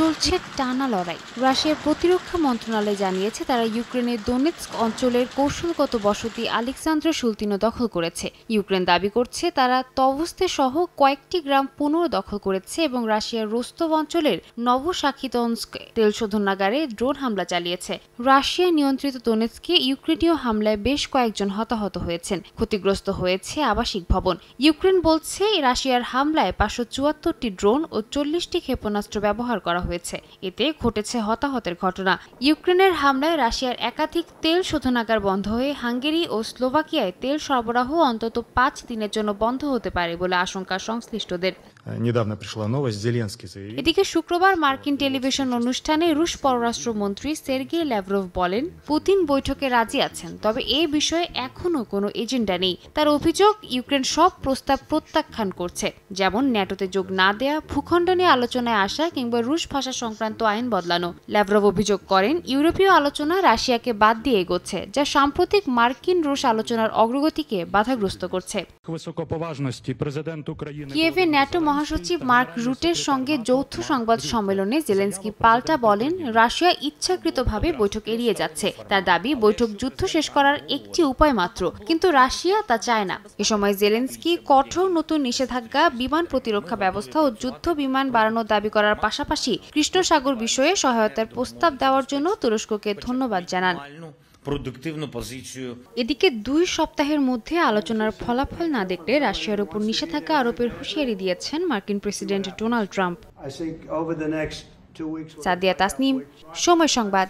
চলছে টানা লড়াই। রাশিয়ার প্রতিরক্ষা মন্ত্রণালয় জানিয়েছে তারা ইউক্রেনের দোনেৎস্ক অঞ্চলের কৌশলগত বসতি আলেক্সান্দ্র শুলতিনো দখল করেছে। ইউক্রেন দাবি করছে তারা তভস্তে সহ কয়েকটি গ্রাম পুনর্দখল করেছে এবং রাশিয়ার রোস্তভ অঞ্চলের নভোশাখিতনস্ক তেল শোধনাগারে ড্রোন হামলা চালিয়েছে। রাশিয়া নিয়ন্ত্রিত দোনেৎস্কে ইউক্রেনীয় হামলায় বেশ কয়েকজন হতাহত হয়েছেন। ক্ষতিগ্রস্ত হয়েছে আবাসিক ভবন। ইউক্রেন বলছে রাশিয়ার হামলায় 574টি ড্রোন ও 40টি ক্ষেপণাস্ত্র ব্যবহার করা হয়েছে। এতে ঘটেছে হতাহতের ঘটনা। ইউক্রেনের হামলায় রাশিয়ার একাধিক তেল শোধনাগার বন্ধ হয়ে হাঙ্গেরি ও স্লোভাকিয়ায় তেল সরবরাহ অন্তত 5 দিনের জন্য বন্ধ হতে পারে বলে আশঙ্কা সংশ্লিষ্টদের। এদিকে শুক্রবার মার্কিন টেলিভিশন অনুষ্ঠানে রুশ পররাষ্ট্রমন্ত্রী সের্গেই ল্যাভরভ বলেন, পুতিন বৈঠকে রাজি আছেন, তবে এ বিষয়ে এখনো কোনো এজেন্ডা নেই। তার অভিযোগ, ইউক্রেন সব প্রস্তাব প্রত্যাখ্যান করছে, যেমন ন্যাটোতে যোগ না দেয়া, ভূখণ্ড নিয়ে আলোচনায় আসা কিংবা রুশ ভাষা সংক্রান্ত আইন বদলানো। ল্যাভরভ অভিযোগ করেন, ইউরোপীয় আলোচনা রাশিয়াকে বাদ দিয়ে এগোচ্ছে, যা সাম্প্রতিক মার্কিন রুশ আলোচনার অগ্রগতিকে বাধাগ্রস্ত করছে। কিয়েভে ন্যাটো মহাসচিব মার্ক রুটের সঙ্গে যৌথ সংবাদ সম্মেলনে জেলেনস্কি পাল্টা বলেন, রাশিয়া ইচ্ছাকৃতভাবে বৈঠক এড়িয়ে যাচ্ছে। তার দাবি, বৈঠক যুদ্ধ শেষ করার একটি উপায় মাত্র, কিন্তু রাশিয়া তা চায় না। এ সময় জেলেনস্কি কঠোর নতুন নিষেধাজ্ঞা, বিমান প্রতিরক্ষা ব্যবস্থা ও যুদ্ধ বিমান বাড়ানোর দাবি করার পাশাপাশি কৃষ্ণ সাগর বিষয়ে সহায়তার প্রস্তাব দেওয়ার জন্য তুরস্ককে ধন্যবাদ জানান। এদিকে 2 সপ্তাহের মধ্যে আলোচনার ফলাফল না দেখলে রাশিয়ার উপর নিষেধাজ্ঞা আরোপের হুঁশিয়ারি দিয়েছেন মার্কিন president Donald Trump. Sadia Tasnim, সময় সংবাদ।